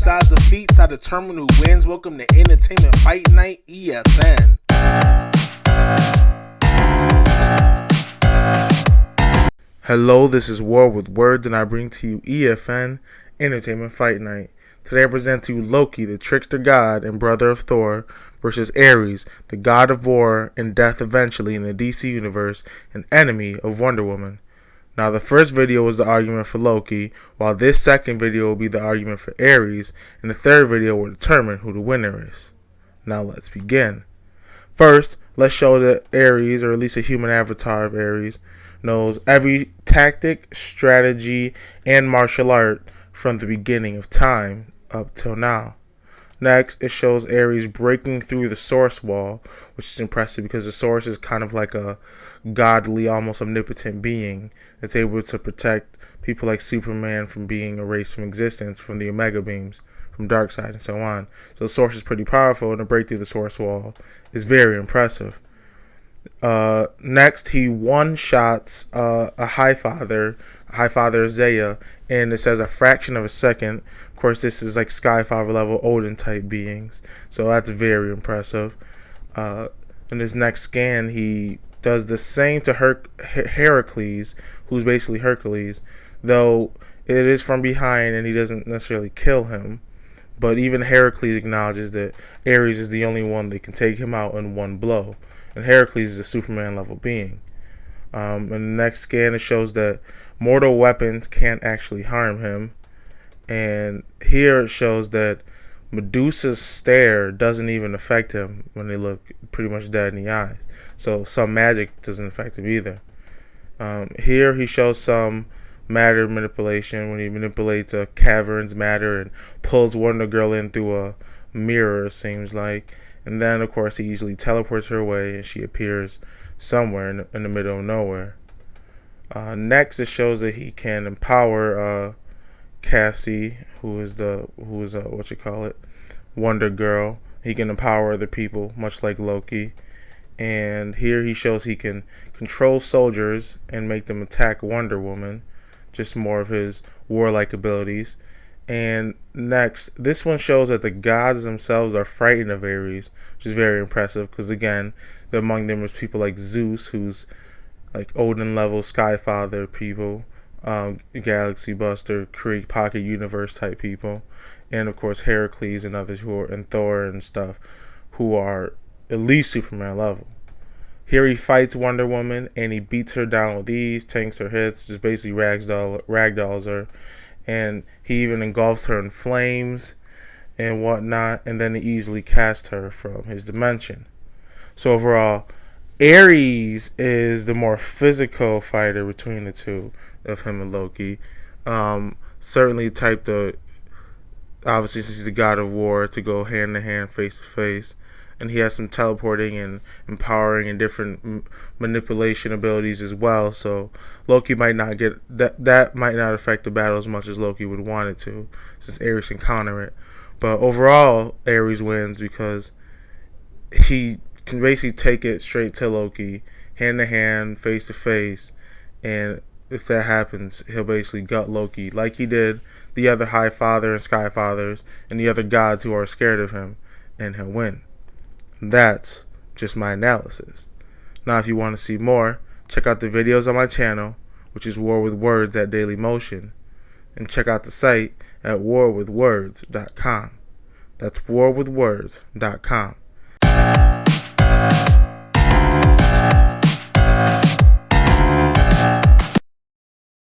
Besides the feats, I determine who wins. Welcome to Entertainment Fight Night, EFN. Hello, this is War with Words, and I bring to you EFN, Entertainment Fight Night. Today I present to you Loki, the trickster god and brother of Thor, versus Ares, the god of war and death eventually in the DC universe, and enemy of Wonder Woman. Now, the first video was the argument for Loki, while this second video will be the argument for Ares, and the third video will determine who the winner is. Now, let's begin. First, let's show that Ares, or at least a human avatar of Ares, knows every tactic, strategy, and martial art from the beginning of time up till now. Next, it shows Ares breaking through the source wall, which is impressive because the source is kind of like a godly, almost omnipotent being that's able to protect people like Superman from being erased from existence from the Omega beams, from Darkseid, and so on. So the source is pretty powerful, and to break through the source wall is very impressive. Next, he one-shots a Highfather Zaya, and it says a fraction of a second. Of course, this is like Skyfather level Odin type beings, so that's very impressive. In his next scan, he does the same to Heracles, who's basically Hercules, though it is from behind and he doesn't necessarily kill him. But even Heracles acknowledges that Ares is the only one that can take him out in one blow, and Heracles is a Superman level being. In the next scan, it shows that mortal weapons can't actually harm him, and here it shows that Medusa's stare doesn't even affect him when they look pretty much dead in the eyes. So some magic doesn't affect him either. Here he shows some matter manipulation when he manipulates a cavern's matter and pulls Wonder Girl in through a mirror, it seems like. And then, of course, he easily teleports her away and she appears somewhere in the middle of nowhere. Next, it shows that he can empower Cassie, who is Wonder Girl. He can empower other people, much like Loki. And here he shows he can control soldiers and make them attack Wonder Woman, just more of his warlike abilities. And next, this one shows that the gods themselves are frightened of Ares, which is very impressive because, again, among them is people like Zeus, who's like Odin level Skyfather people, Galaxy Buster, Create Pocket Universe type people, and of course Heracles and others who are, and Thor and stuff, who are at least Superman level. Here he fights Wonder Woman and he beats her down with ease, tanks her hits, just basically ragdolls her, and he even engulfs her in flames and whatnot, and then he easily casts her from his dimension. So overall, Ares is the more physical fighter between the two of him and Loki. Certainly type the, obviously since he's the god of war, to go hand to hand, face to face. And he has some teleporting and empowering and different manipulation abilities as well. So Loki might not get that might not affect the battle as much as Loki would want it to, since Ares can counter it. But overall, Ares wins because he can basically take it straight to Loki, hand to hand, face to face, and if that happens, he'll basically gut Loki like he did the other Highfather and Skyfathers and the other gods who are scared of him, and he'll win. That's just my analysis. Now, if you want to see more, check out the videos on my channel, which is War with Words at Daily Motion, and check out the site at warwithwords.com. That's warwithwords.com.